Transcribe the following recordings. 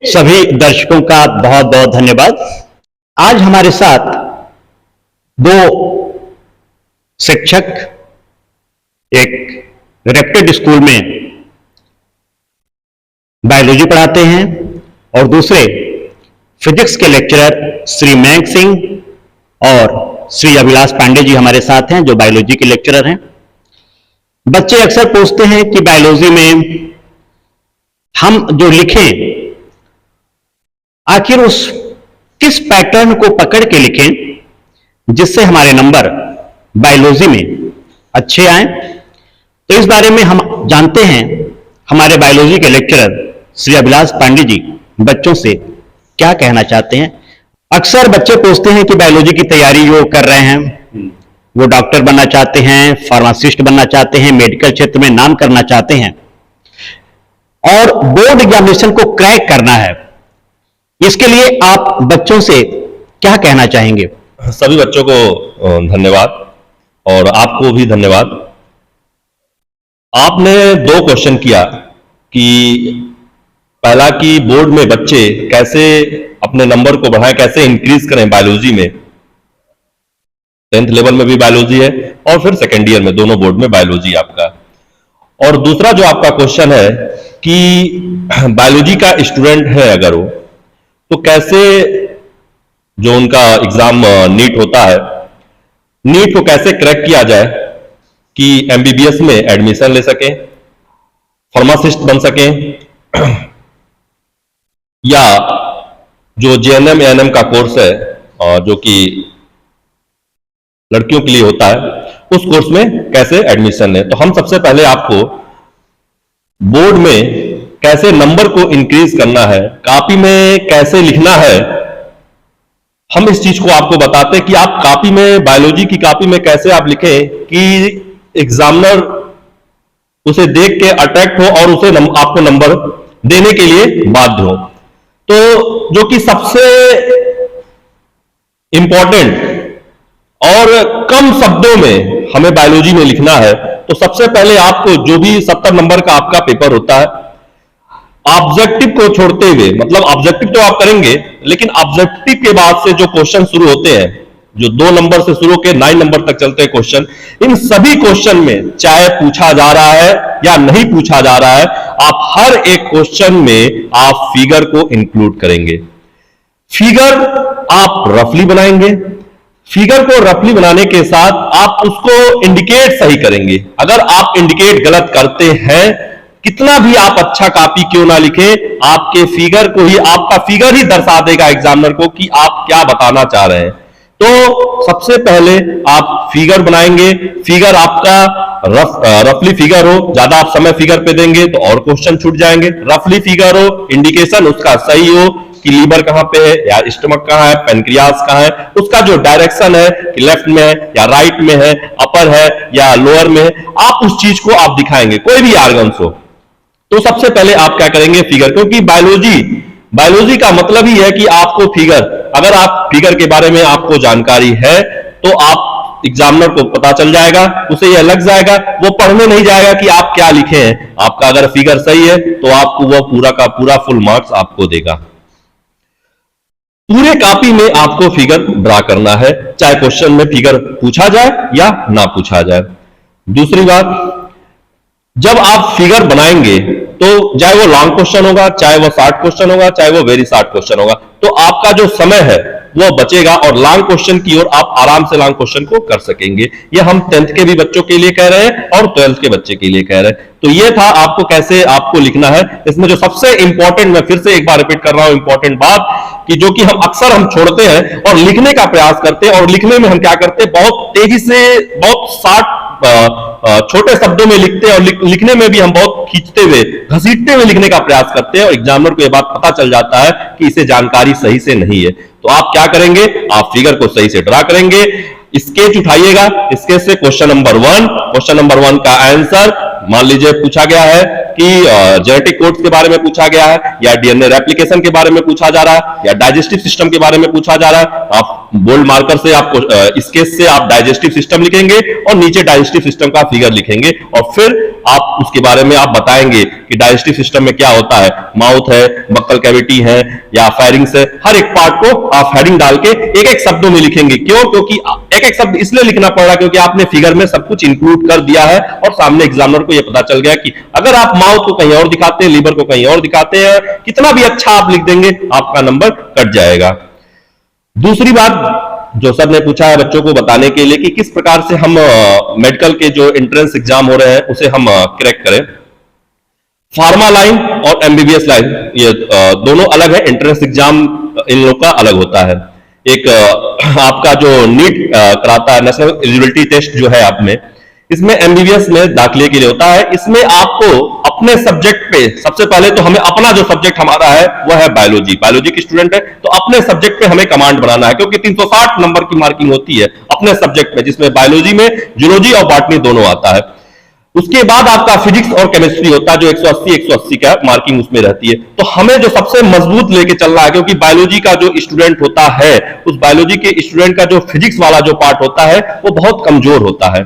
सभी दर्शकों का बहुत बहुत धन्यवाद। आज हमारे साथ दो शिक्षक एक रेप्टेड स्कूल में बायोलॉजी पढ़ाते हैं और दूसरे फिजिक्स के लेक्चरर श्री मयंक सिंह और श्री अभिलाष पांडे जी हमारे साथ हैं, जो बायोलॉजी के लेक्चरर हैं। बच्चे अक्सर पूछते हैं कि बायोलॉजी में हम जो लिखें, आखिर उस किस पैटर्न को पकड़ के लिखें जिससे हमारे नंबर बायोलॉजी में अच्छे आए। तो इस बारे में हम जानते हैं हमारे बायोलॉजी के लेक्चरर श्री अभिलाष पांडे जी बच्चों से क्या कहना चाहते हैं। अक्सर बच्चे पूछते हैं कि बायोलॉजी की तैयारी जो कर रहे हैं वो डॉक्टर बनना चाहते हैं, फार्मासिस्ट बनना चाहते हैं, मेडिकल क्षेत्र में नाम करना चाहते हैं और बोर्ड एग्जामिनेशन को क्रैक करना है। इसके लिए आप बच्चों से क्या कहना चाहेंगे? सभी बच्चों को धन्यवाद और आपको भी धन्यवाद। आपने दो क्वेश्चन किया कि पहला कि बोर्ड में बच्चे कैसे अपने नंबर को बढ़ाएं, कैसे इंक्रीज करें बायोलॉजी में। 10th लेवल में भी बायोलॉजी है और फिर सेकेंड ईयर में, दोनों बोर्ड में बायोलॉजी आपका। और दूसरा जो आपका क्वेश्चन है कि बायोलॉजी का स्टूडेंट है अगर वो, तो कैसे जो उनका एग्जाम नीट होता है, नीट को कैसे क्रैक किया जाए कि एमबीबीएस में एडमिशन ले सकें, फार्मासिस्ट बन सकें, या जो जेएनएम एएनएम का कोर्स है जो कि लड़कियों के लिए होता है, उस कोर्स में कैसे एडमिशन लें। तो हम सबसे पहले आपको बोर्ड में कैसे नंबर को इंक्रीज करना है, कॉपी में कैसे लिखना है, हम इस चीज को आपको बताते हैं कि आप कॉपी में, बायोलॉजी की कॉपी में कैसे आप लिखें कि एग्जामिनर उसे देख के अट्रैक्ट हो और उसे आपको नंबर देने के लिए बाध्य हो। तो जो कि सबसे इंपॉर्टेंट और कम शब्दों में हमें बायोलॉजी में लिखना है, तो सबसे पहले आपको जो भी 70 नंबर का आपका पेपर होता है, ऑब्जेक्टिव को छोड़ते हुए, मतलब ऑब्जेक्टिव तो आप करेंगे, लेकिन ऑब्जेक्टिव के बाद से जो क्वेश्चन शुरू होते हैं, जो 2 नंबर से शुरू होकर 9 नंबर तक चलते हैं क्वेश्चन, इन सभी क्वेश्चन में चाहे पूछा जा रहा है या नहीं पूछा जा रहा है, आप हर एक क्वेश्चन में आप फिगर को इंक्लूड करेंगे। फिगर आप रफली बनाएंगे, फिगर को रफली बनाने के साथ आप उसको इंडिकेट सही करेंगे। अगर आप इंडिकेट गलत करते हैं, कितना भी आप अच्छा कॉपी क्यों ना लिखे, आपके फिगर को ही, आपका फिगर ही दर्शा देगा एग्जामिनर को कि आप क्या बताना चाह रहे हैं। तो सबसे पहले आप फिगर बनाएंगे, फिगर आपका रफली फिगर हो, ज्यादा आप समय फिगर पे देंगे तो और क्वेश्चन छूट जाएंगे। रफली फिगर हो, इंडिकेशन उसका सही हो कि लीवर कहां पे है या स्टमक कहां है, पेनक्रियास कहां है, उसका जो डायरेक्शन है कि लेफ्ट में है या राइट में है, अपर है या लोअर में है, आप उस चीज को आप दिखाएंगे, कोई भी आर्गन्स हो। तो सबसे पहले आप क्या करेंगे, फिगर, क्योंकि बायोलॉजी का मतलब ही है कि आपको फिगर, अगर आप फिगर के बारे में आपको जानकारी है तो आप एग्जामिनर को पता चल जाएगा, उसे यह लग जाएगा, वो पढ़ने नहीं जाएगा कि आप क्या लिखे हैं। आपका अगर फिगर सही है तो आपको वो पूरा का पूरा फुल मार्क्स आपको देगा। पूरे कॉपी में आपको फिगर ड्रा करना है, चाहे क्वेश्चन में फिगर पूछा जाए या ना पूछा जाए। दूसरी बात, जब आप फिगर बनाएंगे तो चाहे वो लॉन्ग क्वेश्चन होगा, चाहे वो शॉर्ट क्वेश्चन होगा, चाहे वो वेरी शॉर्ट क्वेश्चन होगा, तो आपका जो समय है वो बचेगा और लॉन्ग क्वेश्चन की ओर आप आराम से लॉन्ग क्वेश्चन को कर सकेंगे। ये हम 10th के भी बच्चों के लिए कह रहे हैं और 12th के बच्चे के लिए कह रहे हैं। तो ये था आपको कैसे आपको लिखना है। इसमें जो सबसे इंपॉर्टेंट, मैं फिर से एक बार रिपीट कर रहा हूं, इंपॉर्टेंट बात कि जो कि हम अक्सर छोड़ते हैं और लिखने का प्रयास करते हैं, और लिखने में हम क्या करते हैं, बहुत तेजी से, बहुत शॉर्ट छोटे शब्दों में लिखते हैं और लिखने में भी हम बहुत खींचते हुए, घसीटते हुए लिखने का प्रयास करते हैं और एग्जामिनर को यह बात पता चल जाता है कि इसे जानकारी सही से नहीं है। तो आप क्या करेंगे, आप फिगर को सही से ड्रा करेंगे, स्केच उठाइएगा, स्केच से क्वेश्चन नंबर 1 का आंसर मान लीजिए पूछा गया है कि जेनेटिक कोड्स के बारे में पूछा गया है, या डीएनए रेप्लिकेशन के बारे में पूछा जा रहा है, या डाइजेस्टिव सिस्टम के बारे में पूछा जा रहा है, आप बोल्ड मार्कर से आपको स्केच से आप डाइजेस्टिव सिस्टम लिखेंगे और नीचे डाइजेस्टिव सिस्टम का फिगर लिखेंगे और फिर आप उसके बारे में आप बताएंगे कि डाइजेस्टिव सिस्टम में क्या होता है, माउथ है, बक्कल कैविटी है या फेरिंग्स है। हर एक पार्ट को आप हेडिंग डाल के एक एक शब्दों में लिखेंगे। क्यों? क्योंकि एक एक शब्द इसलिए लिखना पड़ रहा है क्योंकि आपने फिगर में सब कुछ इंक्लूड कर दिया है और सामने एग्जामिनर को यह पता चल गया कि अगर आप माउथ को कहीं और दिखाते हैं, लीवर को कहीं और दिखाते हैं, कितना भी अच्छा आप लिख देंगे आपका नंबर कट जाएगा। दूसरी बात जो सर ने पूछा है बच्चों को बताने के लिए कि किस प्रकार से हम मेडिकल के जो एंट्रेंस एग्जाम हो रहे हैं उसे हम क्रैक करें। फार्मा लाइन और एमबीबीएस लाइन ये दोनों अलग है, एंट्रेंस एग्जाम इन लोग का अलग होता है। एक आपका जो नीट कराता है, नेशनल एलिजिबिलिटी टेस्ट जो है आप में, इसमें एमबीबीएस में दाखिले के लिए होता है। इसमें आपको अपने सब्जेक्ट पे सबसे पहले तो हमें अपना जो सब्जेक्ट हमारा है वह है बायोलॉजी की स्टूडेंट है तो अपने सब्जेक्ट पे हमें कमांड बनाना है क्योंकि 360 नंबर की मार्किंग होती है अपने सब्जेक्ट में, जिसमें बायोलॉजी में जूलॉजी और बॉटनी दोनों आता है। उसके बाद आपका फिजिक्स और केमिस्ट्री होता है जो 180 का मार्किंग उसमें रहती है। तो हमें जो सबसे मजबूत लेके चलना है क्योंकि बायोलॉजी का जो स्टूडेंट होता है उस बायोलॉजी के स्टूडेंट का जो फिजिक्स वाला जो पार्ट होता है वो बहुत कमजोर होता है।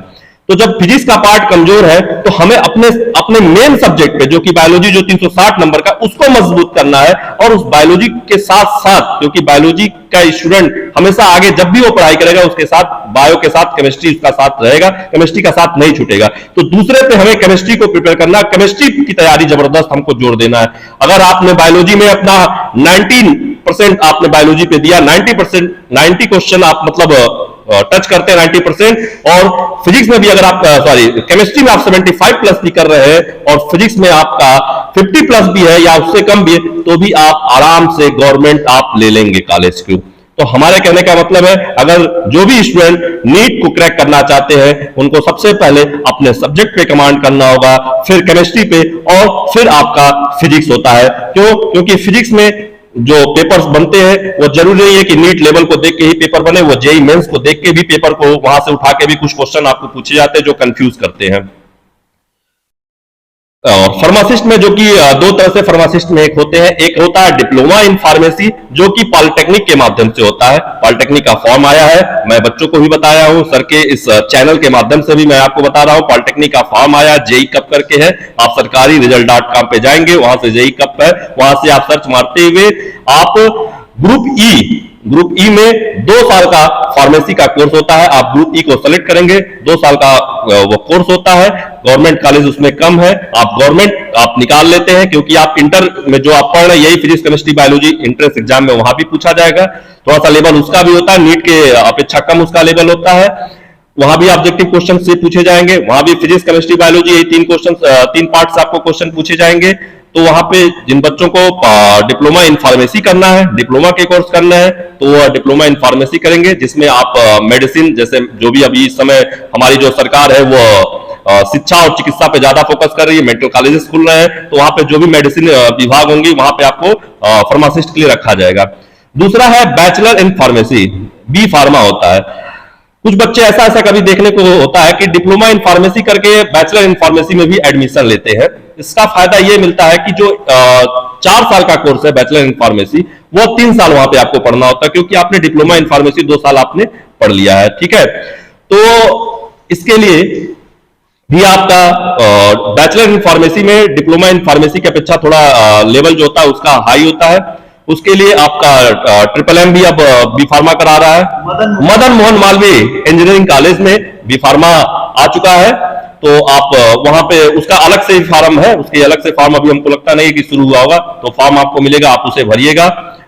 तो जब फिजिक्स का पार्ट कमजोर है तो हमें अपने मेन सब्जेक्ट पे जो कि बायोलॉजी जो 360 नंबर का उसको मजबूत करना है और उस बायोलॉजी के साथ साथ क्योंकि बायोलॉजी का स्टूडेंट हमेशा आगे जब भी वो पढ़ाई करेगा उसके साथ बायो के साथ केमिस्ट्री उसका साथ रहेगा, केमिस्ट्री का साथ नहीं छूटेगा। तो दूसरे पे हमें केमिस्ट्री को प्रिपेयर करना, केमिस्ट्री की तैयारी जबरदस्त हमको जोर देना है। अगर आपने बायोलॉजी में अपना 19% आपने बायोलॉजी पे दिया, 90 क्वेश्चन आप मतलब टच करते हैं 90% और फिजिक्स में भी अगर आप केमिस्ट्री में आप 75 प्लस भी कर रहे हैं और फिजिक्स में आपका 50 प्लस भी है या उससे कम भी है तो भी आप आराम से गवर्नमेंट आप ले लेंगे कॉलेज को। तो हमारे कहने का मतलब है अगर जो भी स्टूडेंट नीट को क्रैक करना चाहते हैं उनको सबसे पहले अपने सब्जेक्ट पे कमांड करना होगा, फिर केमिस्ट्री पे और फिर आपका फिजिक्स होता है। क्यों? क्योंकि फिजिक्स में जो पेपर्स बनते हैं वो जरूरी नहीं है कि नीट लेवल को देख के ही पेपर बने, वो जेई मेंस को देख के भी पेपर को वहां से उठा के भी कुछ क्वेश्चन आपको पूछे जाते हैं जो कंफ्यूज करते हैं। फार्मासिस्ट में जो कि दो तरह से फार्मासिस्ट में एक होते हैं, एक होता है डिप्लोमा इन फार्मेसी जो कि पॉलिटेक्निक के माध्यम से होता है। पॉलिटेक्निक का फॉर्म आया है, मैं बच्चों को भी बताया हूं, सर के इस चैनल के माध्यम से भी मैं आपको बता रहा हूं। पॉलिटेक्निक का फॉर्म आया, जेई कब करके है, आप सरकारी रिजल्ट.com पे जाएंगे, वहां से जेई कब है, वहां से आप सर्च मारते हुए आप ग्रुप ई में 2 साल का फार्मेसी का कोर्स होता है, आप ग्रुप ई को सेलेक्ट करेंगे, 2 साल का वो कोर्स होता है। गवर्नमेंट कॉलेज उसमें कम है, आप गवर्नमेंट आप निकाल लेते हैं क्योंकि आप इंटर में जो आप पढ़ रहे हैं यही physics chemistry biology entrance exam में वहां भी पूछा जाएगा। थोड़ा सा लेवल उसका भी होता है, नीट के अपेक्षा कम उसका लेवल होता है, वहां भी ऑब्जेक्टिव क्वेश्चन से पूछे जाएंगे, वहां भी फिजिक्स केमिस्ट्री बायोलॉजी ये 3 पार्ट से आपको क्वेश्चन पूछे जाएंगे। तो वहां पे जिन बच्चों को डिप्लोमा इन फार्मेसी करना है, डिप्लोमा के कोर्स करना है तो वो डिप्लोमा इन फार्मेसी करेंगे जिसमें आप मेडिसिन जैसे जो भी अभी इस समय हमारी जो सरकार है वो शिक्षा और चिकित्सा पे ज्यादा फोकस कर रही है, मेडिकल कॉलेजेस खुल रहे हैं तो वहां पे जो भी मेडिसिन विभाग होंगे वहां पे आपको फार्मासिस्ट के लिए रखा जाएगा। दूसरा है bachelor in pharmacy, B pharma होता है। कुछ बच्चे ऐसा कभी देखने को होता है कि डिप्लोमा इन फार्मेसी करके बैचलर इन फार्मेसी में भी एडमिशन लेते हैं। इसका फायदा यह मिलता है कि जो 4 साल का कोर्स है बैचलर इन फार्मेसी वो 3 साल वहां पे आपको पढ़ना होता है क्योंकि आपने डिप्लोमा इन फार्मेसी 2 साल आपने पढ़ लिया है, ठीक है। तो इसके लिए भी आपका बैचलर इन फार्मेसी में डिप्लोमा इन फार्मेसी की अपेक्षा थोड़ा लेवल जो होता है उसका हाई होता है। उसके लिए आपका ट्रिपल भी अब बी फार्मा करा रहा है, मदन मोहन मालवीय इंजीनियरिंग कॉलेज में बी फार्मा आ चुका है। तो आप वहां पे उसका अलग से फार्म है, उसके अलग से फार्म अभी हमको लगता नहीं कि शुरू हुआ होगा, तो फार्म आपको मिलेगा, आप उसे भरिएगा,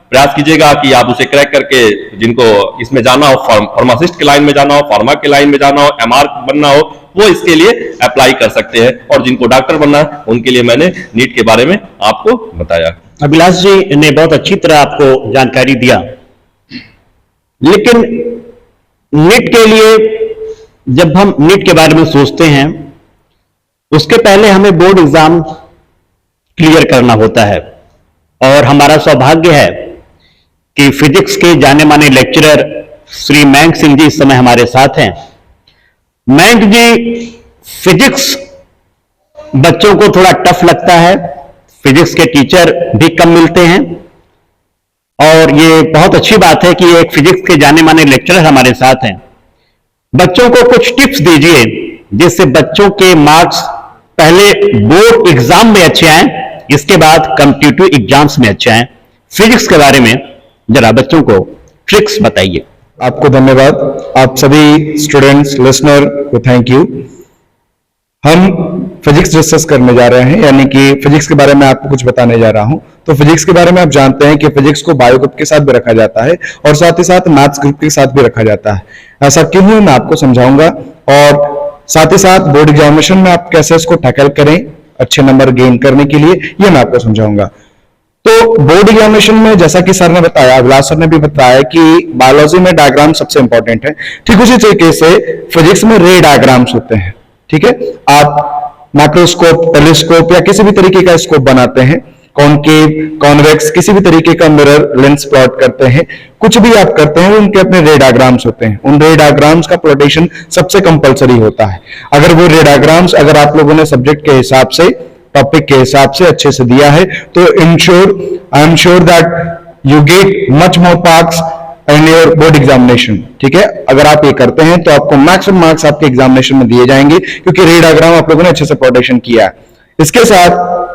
प्रयास कीजिएगा कि आप उसे क्रैक करके जिनको इसमें जाना हो, फार्मासिस्ट के लाइन में जाना हो, फार्मा के लाइन में जाना हो, एमआर बनना हो, वो इसके लिए अप्लाई कर सकते हैं। और जिनको डॉक्टर बनना है उनके लिए मैंने नीट के बारे में आपको बताया। अभिलाष जी ने बहुत अच्छी तरह आपको जानकारी दिया, लेकिन नीट के लिए जब हम नीट के बारे में सोचते हैं उसके पहले हमें बोर्ड एग्जाम क्लियर करना होता है और हमारा सौभाग्य है कि फिजिक्स के जाने माने लेक्चरर श्री मयंक सिंह जी इस समय हमारे साथ हैं। मयंक जी, फिजिक्स बच्चों को थोड़ा टफ लगता है, फिजिक्स के टीचर भी कम मिलते हैं, और ये बहुत अच्छी बात है कि एक फिजिक्स के जाने माने लेक्चरर हमारे साथ हैं। बच्चों को कुछ टिप्स दीजिए जिससे बच्चों के मार्क्स पहले बोर्ड एग्जाम में अच्छे आए, इसके बाद कॉम्पिटिटिव एग्जाम्स में अच्छे आए। फिजिक्स के बारे में जरा बच्चों को ट्रिक्स बताइए। आपको धन्यवाद। आप सभी स्टूडेंट्स लिसनर को थैंक यू। हम फिजिक्स डिस्कस करने जा रहे हैं, यानी कि फिजिक्स के बारे में आपको कुछ बताने जा रहा हूं। तो फिजिक्स के बारे में आप जानते हैं कि फिजिक्स को बायो ग्रुप के साथ भी रखा जाता है और साथ ही साथ मैथ्स ग्रुप के साथ भी रखा जाता है। ऐसा क्यों है मैं आपको समझाऊंगा, और साथ ही साथ बोर्ड एग्जामिनेशन में आप कैसे इसको टैकल करें अच्छे नंबर गेन करने के लिए, यह मैं आपको समझाऊंगा। तो बोर्ड एग्जामिनेशन में जैसा कि सर ने बताया, विलास सर ने भी बताया कि बायोलॉजी में डायग्राम सबसे इंपॉर्टेंट है, ठीक उसी तरीके से फिजिक्स में रे डायग्राम्स होते हैं। ठीक है, आप माइक्रोस्कोप, टेलीस्कोप या किसी भी तरीके का स्कोप बनाते हैं, कॉनकेव, कॉन्वेक्स, किसी भी तरीके का मिरर लेंस प्लॉट करते हैं, कुछ भी आप करते हैं उनके अपने रे डायग्राम्स होते हैं। उन रे डायग्राम्स का प्लॉटेशन सबसे कंपलसरी होता है। अगर वो रे डायग्राम्स अगर आप लोगों ने सब्जेक्ट के हिसाब से, टॉपिक के हिसाब से अच्छे से दिया है तो I am sure that you get much more marks in your board examination. ठीक है, अगर आप ये करते हैं तो आपको मैक्सिमम मार्क्स आपके एग्जामिनेशन में दिए जाएंगे, क्योंकि रे डायग्राम आप लोगों ने अच्छे से प्रोटेक्शन किया है। इसके साथ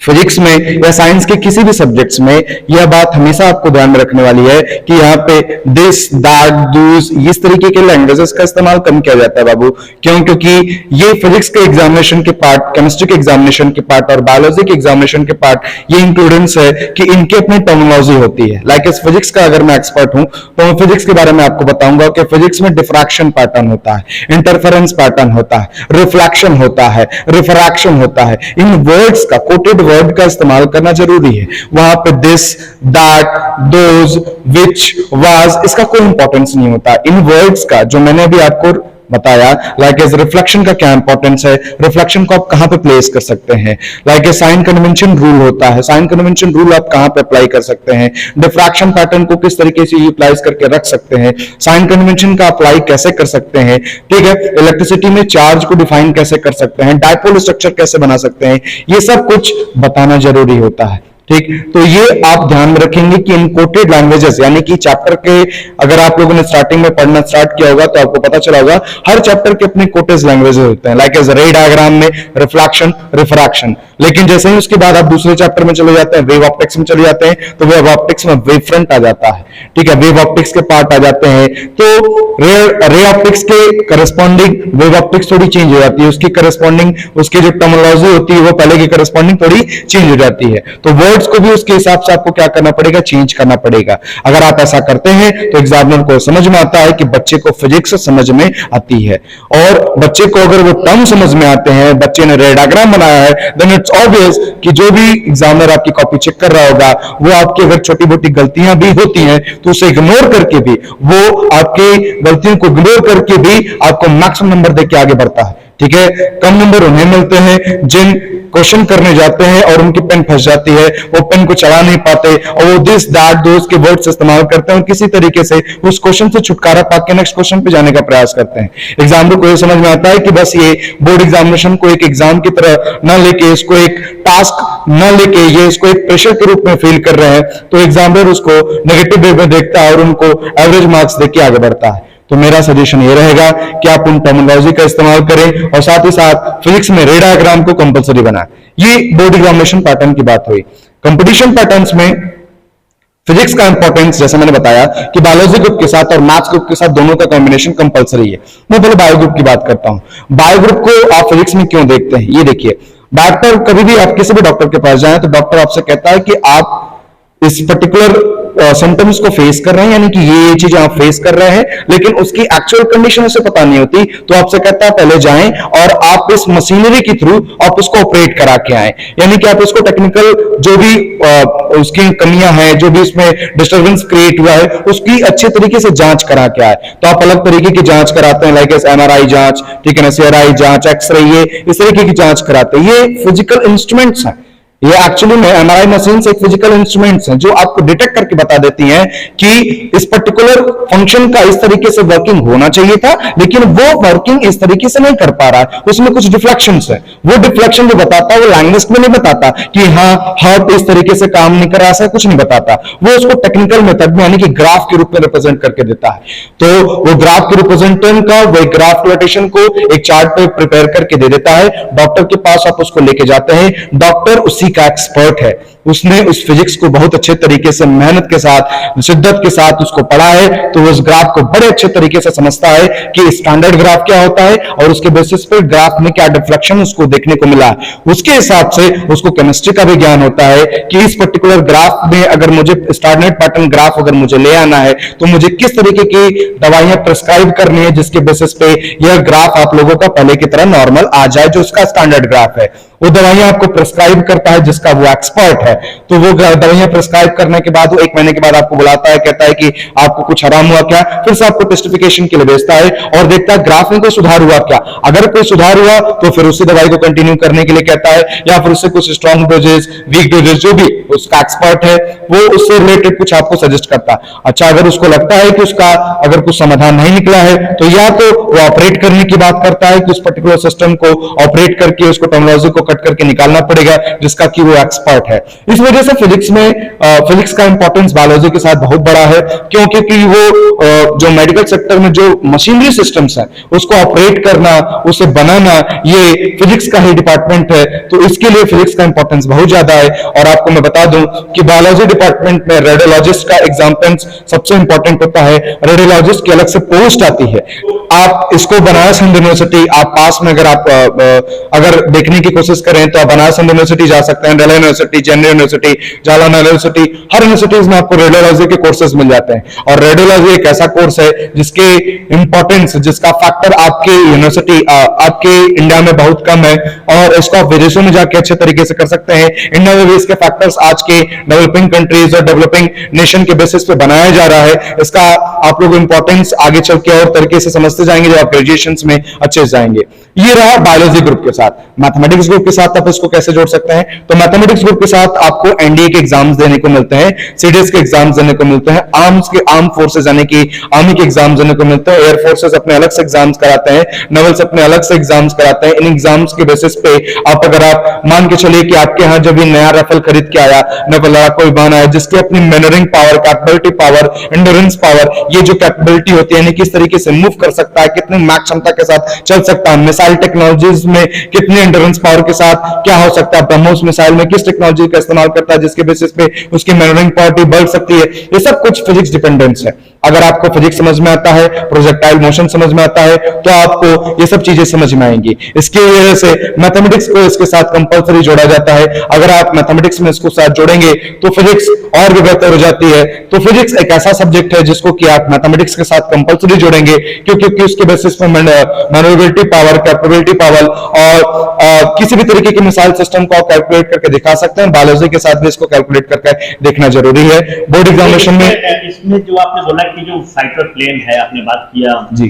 फिजिक्स में या साइंस के किसी भी सब्जेक्ट्स में यह बात हमेशा आपको ध्यान में रखने वाली है कि यहाँ पे दिस, दैट, दूस, इस तरीके के लैंग्वेजेस का इस्तेमाल कम किया जाता है बाबू। क्यों? क्योंकि ये फिजिक्स के एग्जामिनेशन के पार्ट, केमिस्ट्री के एग्जामिनेशन के पार्ट और बायोलॉजी के एग्जामिनेशन के पार्ट, ये इंक्लूडेंस है कि इनके अपनी टर्मिनोलॉजी होती है। लाइक इस फिजिक्स का अगर मैं एक्सपर्ट हूं तो मैं फिजिक्स के बारे में आपको बताऊंगा कि फिजिक्स में डिफ्रैक्शन पैटर्न होता है, इंटरफेरेंस पैटर्न होता है, रिफ्लेक्शन होता है, रिफ्रैक्शन होता है। इन वर्ड्स का, कोटेड वर्ड का इस्तेमाल करना जरूरी है। वहां पे this, that, those, which, was, इसका कोई इंपॉर्टेंस नहीं होता। इन वर्ड्स का जो मैंने अभी आपको बताया, लाइक एज रिफ्लेक्शन का क्या इंपॉर्टेंस है, रिफ्लेक्शन को आप कहां पे प्लेस कर सकते हैं, like a sign convention rule होता है, साइन कन्वेंशन रूल आप कहां पे अप्लाई कर सकते हैं, डिफ्रैक्शन पैटर्न को किस तरीके से यूटिलाइज करके रख सकते हैं, साइन कन्वेंशन का अप्लाई कैसे कर सकते हैं, ठीक है, इलेक्ट्रिसिटी में चार्ज को डिफाइन कैसे कर सकते हैं, डायपोल स्ट्रक्चर कैसे बना सकते हैं, ये सब कुछ बताना जरूरी होता है। ठीक, तो ये आप ध्यान में रखेंगे कि इन कोटेड लैंग्वेजेस, यानी कि चैप्टर के अगर आप लोगों ने स्टार्टिंग में पढ़ना स्टार्ट किया होगा तो आपको पता चला होगा हर चैप्टर के अपने कोटेड लैंग्वेजेस होते हैं। लाइक एज रे डायग्राम में रिफ्लेक्शन, रिफ्रैक्शन, लेकिन जैसे ही उसके बाद आप दूसरे चैप्टर में चले जाते हैं, वेव ऑप्टिक्स में चले जाते हैं, तो वेव ऑप्टिक्स में वेव फ्रंट आ जाता है। ठीक है, वेव ऑप्टिक्स के पार्ट आ जाते हैं, तो रे ऑप्टिक्स के करस्पॉन्डिंग वेव ऑप्टिक्स थोड़ी चेंज हो जाती है, उसकी करस्पॉन्डिंग, उसकी जो टर्मिनोलॉजी होती है वो पहले की करस्पॉन्डिंग थोड़ी चेंज हो जाती है। तो वर्ड्स को भी उसके हिसाब से आपको क्या करना पड़ेगा, चेंज करना पड़ेगा। अगर आप ऐसा करते हैं तो एग्जामिनर को समझ में आता है कि बच्चे को फिजिक्स समझ में आती है, और बच्चे को अगर वो टर्म समझ में आते हैं, बच्चे ने रे डायग्राम बनाया है, देन इट्स ऑब्वियस कि जो भी एग्जामिनर आपकी कॉपी चेक कर रहा होगा वो आपकी अगर छोटी मोटी गलतियां भी होती हैं तो उसे इग्नोर करके भी, वो आपकी गलतियों को इग्नोर करके भी आपको मैक्सिमम नंबर देके आगे बढ़ता है। ठीक है, कम नंबर उन्हें मिलते हैं जिन क्वेश्चन करने जाते हैं और उनकी पेन फंस जाती है, वो पेन को चला नहीं पाते और वो दिस, दैट, दोस के वर्ड्स इस्तेमाल करते हैं और किसी तरीके से उस क्वेश्चन से छुटकारा पाके नेक्स्ट क्वेश्चन पे जाने का प्रयास करते हैं। एग्जामिनर को ये समझ में आता है कि बस ये बोर्ड एग्जामिनेशन को एक एग्जाम की तरह न लेके, इसको एक टास्क न लेके, ये इसको एक प्रेशर के रूप में फील कर रहे हैं, तो एग्जामिनर उसको नेगेटिव वे में देखता है और उनको एवरेज मार्क्स देके आगे बढ़ता है। तो मेरा सजेशन ये रहेगा कि आप उन टर्मिनोलॉजी का इस्तेमाल करें और साथ ही साथ फिजिक्स में रे डायग्राम को कंपलसरी बनाएं। ये बोर्ड एग्जामिनेशन पैटर्न की बात हुई। कंपटीशन पैटर्न्स में फिजिक्स का इंपॉर्टेंस जैसे मैंने बताया कि बायोलॉजी ग्रुप के साथ और मैथ्स ग्रुप के साथ दोनों का कॉम्बिनेशन कंपलसरी है। मैं पहले बायो ग्रुप की बात करता हूं। बायो ग्रुप को आप फिजिक्स में क्यों देखते हैं, ये देखिए, डॉक्टर, कभी भी आप किसी भी डॉक्टर के पास जाएं तो डॉक्टर आपसे कहता है कि आप इस पर्टिकुलर सिम्टम्स को फेस कर रहे हैं, यानी कि ये चीजें आप फेस कर रहे हैं, लेकिन उसकी एक्चुअल कंडीशन उसे पता नहीं होती, तो आपसे कहता है पहले जाएं और आप इस मशीनरी के थ्रू आप उसको ऑपरेट करा के आए, यानी कि आप इसको टेक्निकल जो भी उसकी कमियां हैं, जो भी इसमें डिस्टर्बेंस क्रिएट हुआ है, उसकी अच्छे तरीके से जांच करा के आए। तो आप अलग तरीके की जांच कराते हैं, लाइक MRI जांच, ठीक है ना, CRI जांच, एक्सरे, ये इस तरीके की जांच कराते हैं। ये फिजिकल इंस्ट्रूमेंट्स हैं, ये एक्चुअली में एमआरआई मशीन्स एक फिजिकल इंस्ट्रूमेंट्स हैं जो आपको डिटेक्ट करके बता देती हैं कि इस पर्टिकुलर फंक्शन का इस तरीके से वर्किंग होना चाहिए था, लेकिन वो वर्किंग इस तरीके से नहीं कर पा रहा है, उसमें कुछ डिफ्लेक्शंस है। वो डिफ्लेक्शन जो बताता है वो लैंग्वेज में नहीं बताता कि हाँ हार्ट इस तरीके से काम नहीं कर रहा, ऐसा कुछ नहीं बताता। वो उसको टेक्निकल मेथड में यानी कि ग्राफ के रूप में रिप्रेजेंट करके देता है। तो वो ग्राफ के रिप्रेजेंटेशन का वो ग्राफ रोटेशन को एक चार्ट पे प्रिपेयर करके दे देता है। डॉक्टर के पास आप उसको लेके जाते हैं, डॉक्टर उसी का एक्सपर्ट है, उसने उस फिजिक्स को बहुत अच्छे तरीके से मेहनत के साथ शिद्दत के साथ उसको पढ़ा है, तो उस ग्राफ को बड़े अच्छे तरीके से समझता है कि स्टैंडर्ड ग्राफ क्या होता है और उसके बेसिस पर ग्राफ में क्या डिफ्लेक्शन उसको देखने को मिला है। उसके हिसाब से उसको केमिस्ट्री का भी ज्ञान होता है कि इस पर्टिकुलर ग्राफ में अगर मुझे स्टैंडर्ड पैटर्न ग्राफ अगर मुझे ले आना है तो मुझे किस तरीके की दवाइयां प्रिस्क्राइब करनी है जिसके बेसिस पे यह ग्राफ आप लोगों का पहले की तरह नॉर्मल आ जाए, जो उसका स्टैंडर्ड ग्राफ है। वो दवाइयां आपको प्रिस्क्राइब करता है जिसका वो एक्सपर्ट है। तो वो दवाइयां प्रिस्क्राइब करने के बाद वो 1 महीने के बाद आपको बुलाता है, कहता है कि आपको कुछ आराम हुआ क्या, फिर से आपको टेस्टिफिकेशन के लिए भेजता है और देखता है ग्राफ में कोई सुधार हुआ क्या। अगर कोई सुधार हुआ तो फिर उसी दवाई को कंटिन्यू करने के लिए कहता है, या फिर उससे कुछ स्ट्रॉन्ग डोजेस, वीक डोजेस, जो भी उसका एक्सपर्ट है वो उससे रिलेटेड कुछ आपको सजेस्ट करता है। अच्छा, अगर उसको लगता है कि उसका अगर कुछ समाधान नहीं निकला है तो या तो वो ऑपरेट करने की बात करता है कि उस पर्टिकुलर सिस्टम को ऑपरेट करके उसको टर्मिनोलॉजी को कट करके निकालना पड़ेगा जिसका कि वो एक्सपर्ट है। इस वजह से फिजिक्स का इंपॉर्टेंस बायोलॉजी के साथ बहुत बड़ा है, क्योंकि वो जो मेडिकल सेक्टर में जो मशीनरी सिस्टम्स है उसको ऑपरेट करना, उसे बनाना, ये फिजिक्स का ही डिपार्टमेंट है। तो इसके लिए फिजिक्स का इंपॉर्टेंस बहुत ज्यादा है। और आपको मैं बता दूं कि बायोलॉजी डिपार्टमेंट में रेडियोलॉजिस्ट का एग्जाम्पल्स सबसे इंपॉर्टेंट होता है। रेडियोलॉजिस्ट की अलग से पोस्ट आती है। आप इसको बनारस हिंदू यूनिवर्सिटी, आप पास में अगर देखने की कोशिश करें तो आप बनारस हिंदू यूनिवर्सिटी जा सकते हैं, Delhi university, Chennai university, Jalna university, हर यूनिवर्सिटीज में आपको रेडियोलॉजी के कोर्सेज मिल जाते हैं। और रेडियोलॉजी एक ऐसा कोर्स है जिसके इंपॉर्टेंस, जिसका फैक्टर आपके यूनिवर्सिटी, आपके इंडिया में बहुत कम है और इसको आप विदेशों में जाके अच्छे तरीके से कर सकते हैं। इंडिया में भी इसके फैक्टर्स आज के डेवलपिंग कंट्रीज और डेवलपिंग नेशन के बेसिस पे बनाया जा रहा है। इसका आप लोग इंपॉर्टेंस आगे चल के और तरीके से समझते जाएंगे जब आप ग्रेजुएशन में अच्छे जाएंगे। ये रहा बायोलॉजी ग्रुप के साथ। मैथमेटिक्स ग्रुप के साथ आप इसको कैसे जोड़ सकते हैं, तो मैथमेटिक्स ग्रुप के साथ आपको एनडीए के एग्जाम्स देने को मिलते हैं, सीडीएस के एग्जाम्स देने को मिलते हैं, आर्म फोर्सेस यानी कि आर्मी के एग्जाम्स देने को मिलते हैं, एयर फोर्सेस अपने अलग से एग्जाम्स कराते हैं, नेवल्स अपने अलग से एग्जाम्स कराते हैं। इन एग्जाम्स के बेसिस पे अगर आप मान के चलिए कि आपके यहाँ जब ये नया राइफल खरीद के आया, नेवल लड़ाकू विमान आया जिसकी अपनी मैनरिंग power, capability power, endurance power, ये जो कैपेबिलिटी होती है यानी किस तरीके से मूव कर सकता है, कितनी मैक क्षमता के साथ चल सकता है, मिसाइल टेक्नोलॉजीज में कितनी एंड्योरेंस पावर के साथ क्या हो सकता है, ब्रह्मोस मिसाइल में किस टेक्नोलॉजी का इस्तेमाल करता है जिसके बेसिस पे उसकी मैनरिंग पावर बढ़ सकती है। ये सब कुछ फिजिक्स डिपेंडेंस है। अगर आपको फिजिक्स समझ में आता है, प्रोजेक्टाइल मोशन समझ में आता है, तो आपको ये सब चीजें समझ में आएंगी। इसकी वजह से मैथमेटिक्स को इसके साथ कंपलसरी जोड़ा जाता है। अगर आप मैथमेटिक्स में इसको साथ जोड़ेंगे तो फिजिक्स और भी बेहतर हो जाती है। तो फिजिक्स एक ऐसा सब्जेक्ट है जिसको कि आप मैथमेटिक्स के साथ कंपलसरी जोड़ेंगे, क्योंकि उसके बेसिस पर मैनेजेबिलिटी पावर, कैपेबिलिटी पावर और किसी भी तरीके के मिसाइल सिस्टम को आप कैलकुलेट करके दिखा सकते हैं। बायोलॉजी के साथ भी इसको कैलकुलेट करके देखना जरूरी है। बोर्ड एग्जामिनेशन में इसमें जो आपने बोला कि जो फाइटर प्लेन है, आपने बात किया जी,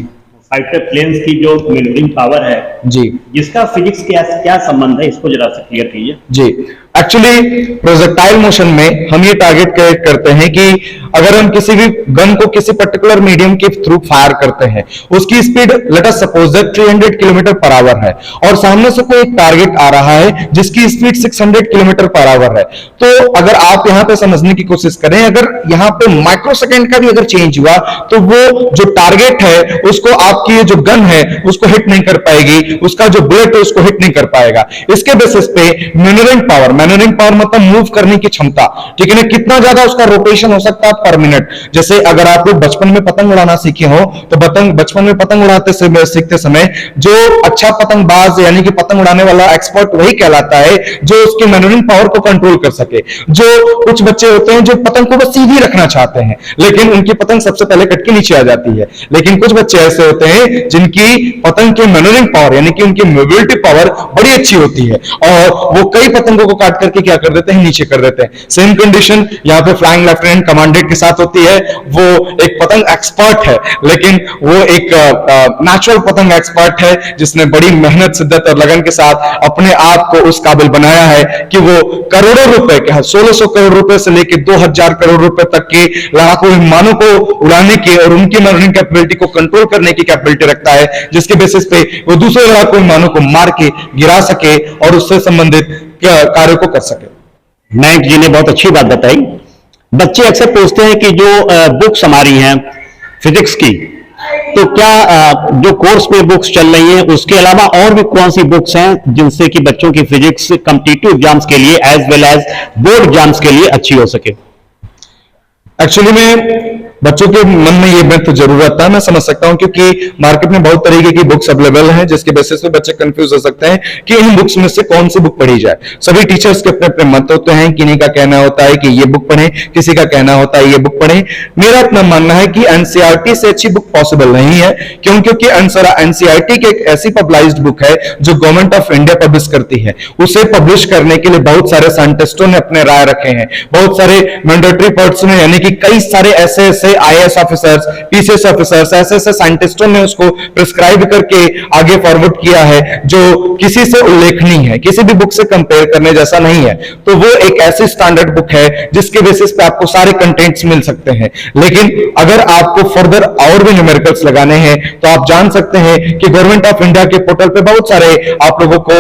फाइटर प्लेन्स की जो मैनेवरिंग पावर है जी, जिसका फिजिक्स के क्या संबंध है, इसको जरा से क्लियर कीजिए। जी, एक्चुअली प्रोजेक्टाइल मोशन में हम ये टारगेट करते हैं कि अगर हम किसी भी गन को किसी पर्टिकुलर मीडियम के थ्रू फायर करते हैं, उसकी speed let us suppose that 300 kilometre per hour है और सामने से कोई एक टारगेट आ रहा है जिसकी स्पीड 600 किलोमीटर पर आवर है, तो अगर आप यहां पे समझने की कोशिश करें, अगर यहां पे माइक्रोसेकंड का भी अगर चेंज हुआ तो वो जो टारगेट है उसको आपकी जो गन है उसको हिट नहीं कर पाएगी, उसका जो बुलेट है उसको हिट नहीं कर पाएगा। इसके बेसिस पे मैनेवरिंग पावर मतलब मूव करने की क्षमता, ठीक है ना, कितना ज्यादा उसका रोटेशन हो सकता है पर मिनट। जैसे अगर आप लोग बचपन में पतंग उड़ाना सीखे हो तो बचपन में पतंग उड़ाते सीखते समय जो अच्छा पतंगबाज यानी कि पतंग उड़ाने वाला एक्सपर्ट वही कहलाता है जो उसकी मैनेवरिंग पावर को कंट्रोल कर सके। जो कुछ बच्चे होते हैं जो पतंग को बस सीधी रखना चाहते हैं लेकिन उनकी पतंग सबसे पहले कट के नीचे आ जाती है, लेकिन कुछ बच्चे ऐसे होते हैं जिनकी पतंग की मैनेवरिंग पावर यानी कि उनकी मोबिलिटी पावर बड़ी अच्छी होती है और वो कई पतंगों को काट काट करके क्या कर देते हैं, नीचे कर देते हैं। सेम कंडीशन यहाँ पे फ्लाइंग लेफ्टिनेंट कमांडेंट के साथ होती है। वो एक पतंग एक्सपर्ट है, लेकिन वो एक नेचुरल पतंग एक्सपर्ट है जिसने बड़ी मेहनत, शिद्दत और लगन के साथ अपने आप को उस काबिल बनाया है कि वो करोड़ों रुपए के 1600 करोड़ रुपए से लेकर 2000 करोड़ रुपए तक के लड़ाकू विमानों को उड़ाने की और उनकी मर्निंग कैपेबिलिटी को कंट्रोल करने की कैपेबिलिटी रखता है, जिसके बेसिस पे वो दूसरे लड़ाकू विमानों को मार के गिरा सके और उससे संबंधित कार्यों को कर सके। मयंक जी ने बहुत अच्छी बात बताई। बच्चे अक्सर पूछते हैं कि जो बुक्स हमारी हैं फिजिक्स की, तो क्या जो कोर्स में बुक्स चल रही हैं उसके अलावा और भी कौन सी बुक्स हैं जिनसे कि बच्चों की फिजिक्स कॉम्पिटिटिव एग्जाम्स के लिए as well as board exams के लिए अच्छी हो सके? एक्चुअली में बच्चों के मन में ये तो जरूरत था, मैं समझ सकता हूं, क्योंकि मार्केट में बहुत तरीके की बुक्स अवेलेबल हैं जिसके बेसिस पे बच्चे कंफ्यूज हो सकते हैं कि इन बुक्स में से कौन सी बुक पढ़ी जाए। सभी टीचर्स के अपने अपने मत होते हैं, किन्हीं का कहना होता है कि ये बुक पढ़ें, किसी का कहना होता है ये बुक पढ़ें। मेरा अपना मानना है कि एनसीईआरटी से अच्छी बुक पॉसिबल नहीं है, क्योंकि एनसीईआरटी की एक ऐसी पब्लिश्ड बुक है जो गवर्नमेंट ऑफ इंडिया पब्लिश करती है। उसे पब्लिश करने के लिए बहुत सारे साइंटिस्टों ने अपने राय रखे हैं, बहुत सारे मैंडेटरी पर्सन यानी कि कई सारे ऐसे आईएएस ऑफिसर्स, पीसीएस ऑफिसर्स, ऐसे साइंटिस्टों ने उसको प्रिस्क्राइब करके आगे फॉरवर्ड किया है जो किसी से उल्लेखनीय है, किसी भी बुक से कंपेयर करने जैसा नहीं है। तो वो एक ऐसी स्टैंडर्ड बुक है जिसके बेसिस पे आपको सारे कंटेंट्स मिल सकते हैं। लेकिन अगर आपको फर्दर और भी न्यूमेरिकल्स लगाने हैं तो आप जान सकते हैं कि गवर्नमेंट ऑफ इंडिया के पोर्टल पे बहुत सारे आप लोगों को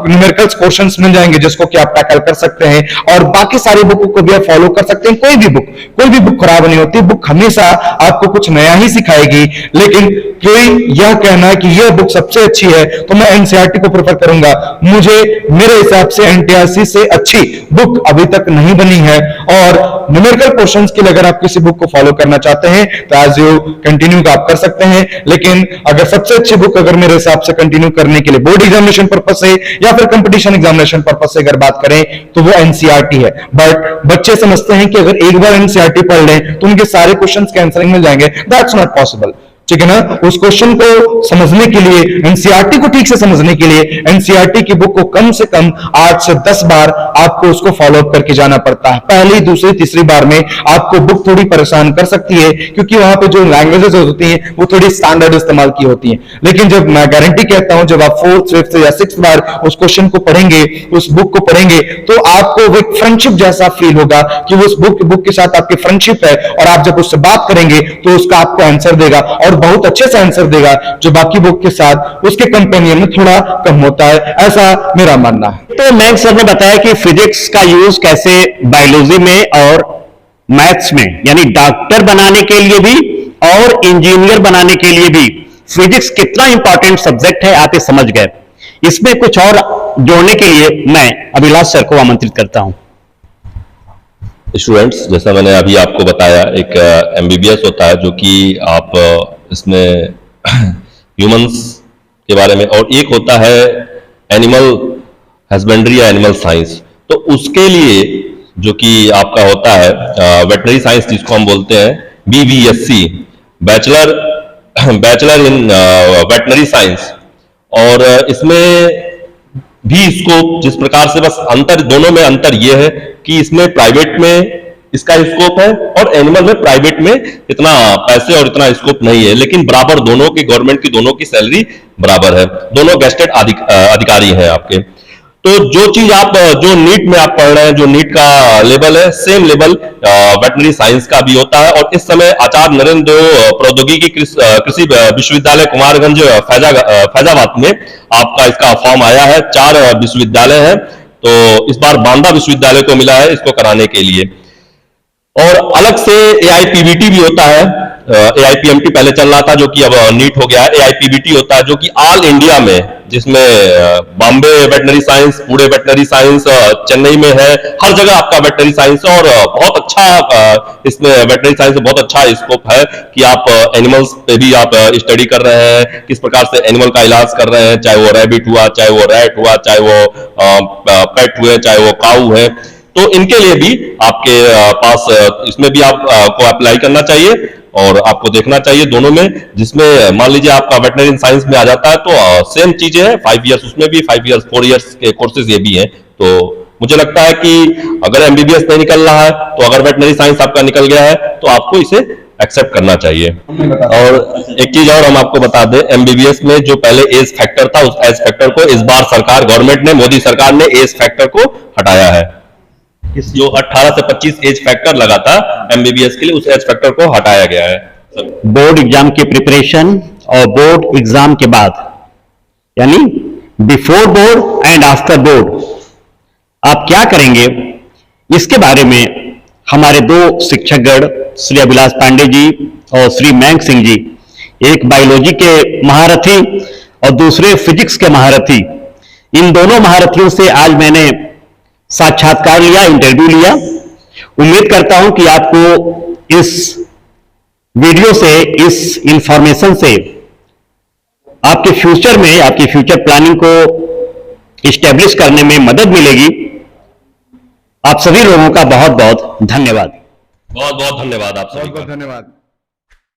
न्यूमेरिकल्स क्वेश्चंस मिल जाएंगे जिसको कि आप टैकल कर सकते हैं, और बाकी सारी बुक को भी आप फॉलो कर सकते हैं। कोई भी बुक खराब नहीं होती, बुक हमेशा आपको कुछ नया ही सिखाएगी। लेकिन कोई यह कहना है कि यह बुक सबसे अच्छी है तो मैं एनसीईआरटी को प्रेफर करूंगा, मुझे मेरे हिसाब से एनटीआरसी से अच्छी बुक अभी तक नहीं बनी है। और न्यूमेरिकल क्वेश्चंस के लिए अगर आप किसी बुक को फॉलो करना चाहते हैं तो एज यू कंटिन्यू आप कर सकते हैं। लेकिन अगर सबसे अच्छी बुक अगर मेरे हिसाब से कंटिन्यू करने के लिए बोर्ड एग्जामिनेशन पर्पज से या फिर कंपटीशन एग्जामिनेशन पर्पज से अगर बात करें तो वो एनसीईआरटी है। बट बच्चे समझते हैं कि अगर एक बार एनसीईआरटी पढ़ लें तो उनके सारे क्वेश्चंस के आंसरिंग मिल जाएंगे। दैट्स नॉट पॉसिबल, ठीक है ना। उस क्वेश्चन को समझने के लिए, एनसीईआरटी को ठीक से समझने के लिए एनसीईआरटी की बुक को कम से कम 8 से 10 बार आपको उसको फॉलो अप करके जाना पड़ता है। पहली, दूसरी, तीसरी बार में आपको बुक थोड़ी परेशान कर सकती है क्योंकि वहां पे जो लैंग्वेजेस होती हैं वो थोड़ी स्टैंडर्ड इस्तेमाल की होती हैं। लेकिन जब मैं गारंटी कहता हूं जब आप 4th, 5th या 6th बार उस क्वेश्चन को पढ़ेंगे, उस बुक को पढ़ेंगे, तो आपको वो एक फ्रेंडशिप जैसा फील होगा कि वो उस बुक के साथ आपकी फ्रेंडशिप है, और आप जब उससे बात करेंगे तो उसका आपको आंसर देगा और बहुत अच्छे से आंसर देगा, जो बाकी बुक के साथ उसके कंपेनियन में थोड़ा कम होता है, ऐसा मेरा मानना है। तो मयंक सर ने बताया कि फिजिक्स का यूज कैसे बायोलॉजी में और मैथ्स में, यानी डॉक्टर बनाने के लिए भी और इंजीनियर बनाने के लिए भी फिजिक्स कितना इंपॉर्टेंट सब्जेक्ट है आप ये समझ गए। इसमें कुछ और जोड़ने के लिए मैं अभिलाष सर को आमंत्रित करता हूं। स्टूडेंट्स, जैसा मैंने अभी आपको बताया, एक एमबीबीएस होता है जो कि आप इसमें ह्यूमंस के बारे में, और एक होता है एनिमल हस्बेंड्री या एनिमल साइंस। तो उसके लिए जो कि आपका होता है वेटनरी साइंस, जिसको हम बोलते हैं BVSC, bachelor in veterinary science. और इसमें भी स्कोप जिस प्रकार से, बस अंतर दोनों में अंतर यह है कि इसमें प्राइवेट में इसका स्कोप है और एनिमल में प्राइवेट में इतना पैसे और इतना स्कोप नहीं है, लेकिन बराबर दोनों की, गवर्नमेंट की दोनों की सैलरी बराबर है, दोनों गेस्टेड अधिकारी हैं आपके। तो जो चीज आप, जो नीट में आप पढ़ रहे हैं, जो नीट का लेवल है, सेम लेवल वेटनरी साइंस का भी होता है। और इस समय आचार्य नरेंद्र देव प्रौद्योगिकी कृषि विश्वविद्यालय कुमारगंज फैजाबाद में आपका इसका फॉर्म आया है। 4 विश्वविद्यालय हैं, तो इस बार बांदा विश्वविद्यालय को मिला है इसको कराने के लिए। और अलग से AIPBT भी होता है, AIPMT पहले चल रहा था जो कि अब नीट हो गया है। AIPBT होता है जो कि ऑल इंडिया में, जिसमें Bombay veterinary science, Pune veterinary science, Chennai में है, हर जगह आपका वेटनरी साइंस है। और बहुत अच्छा इसमें वेटनरी साइंस में बहुत अच्छा स्कोप है कि आप एनिमल्स पे भी आप स्टडी कर रहे हैं, किस प्रकार से एनिमल का इलाज कर रहे हैं, चाहे वो रैबिट हुआ, चाहे वो रैट हुआ, चाहे वो पेट हुए, चाहे वो काऊ है। तो इनके लिए भी आपके पास इसमें भी आपको अप्लाई करना चाहिए और आपको देखना चाहिए दोनों में, जिसमें मान लीजिए आपका वेटनरी साइंस में आ जाता है तो सेम चीजें हैं, 5 इयर्स उसमें भी, 5 इयर्स 4 इयर्स के कोर्सेज ये भी हैं। तो मुझे लगता है कि अगर एमबीबीएस नहीं निकल रहा है तो अगर वेटनरी साइंस आपका निकल गया है तो आपको इसे एक्सेप्ट करना चाहिए। और एक चीज और हम आपको बता दें, एमबीबीएस में जो पहले एज फैक्टर था, उस एज फैक्टर को इस बार सरकार, गवर्नमेंट ने, मोदी सरकार ने एज फैक्टर को हटाया है। जो 18 से 25 एज फैक्टर लगा था एमबीबीएस के लिए, उस एज फैक्टर को हटाया गया है। बोर्ड एग्जाम की प्रिपरेशन और बोर्ड एग्जाम के बाद, यानी before board and after board आप क्या करेंगे, इसके बारे में हमारे दो शिक्षकगण श्री अभिलाष पांडे जी और श्री मयंक सिंह जी, एक बायोलॉजी के महारथी और दूसरे फिजिक्स के महारथी, इन दोनों महारथियों से आज मैंने साक्षात्कार लिया, इंटरव्यू लिया। उम्मीद करता हूं कि आपको इस वीडियो से, इस इंफॉर्मेशन से आपके फ्यूचर में, आपकी फ्यूचर प्लानिंग को इस्टेब्लिश करने में मदद मिलेगी। आप सभी लोगों का बहुत बहुत धन्यवाद। बहुत बहुत धन्यवाद आप सभी बहुत का। बहुत धन्यवाद।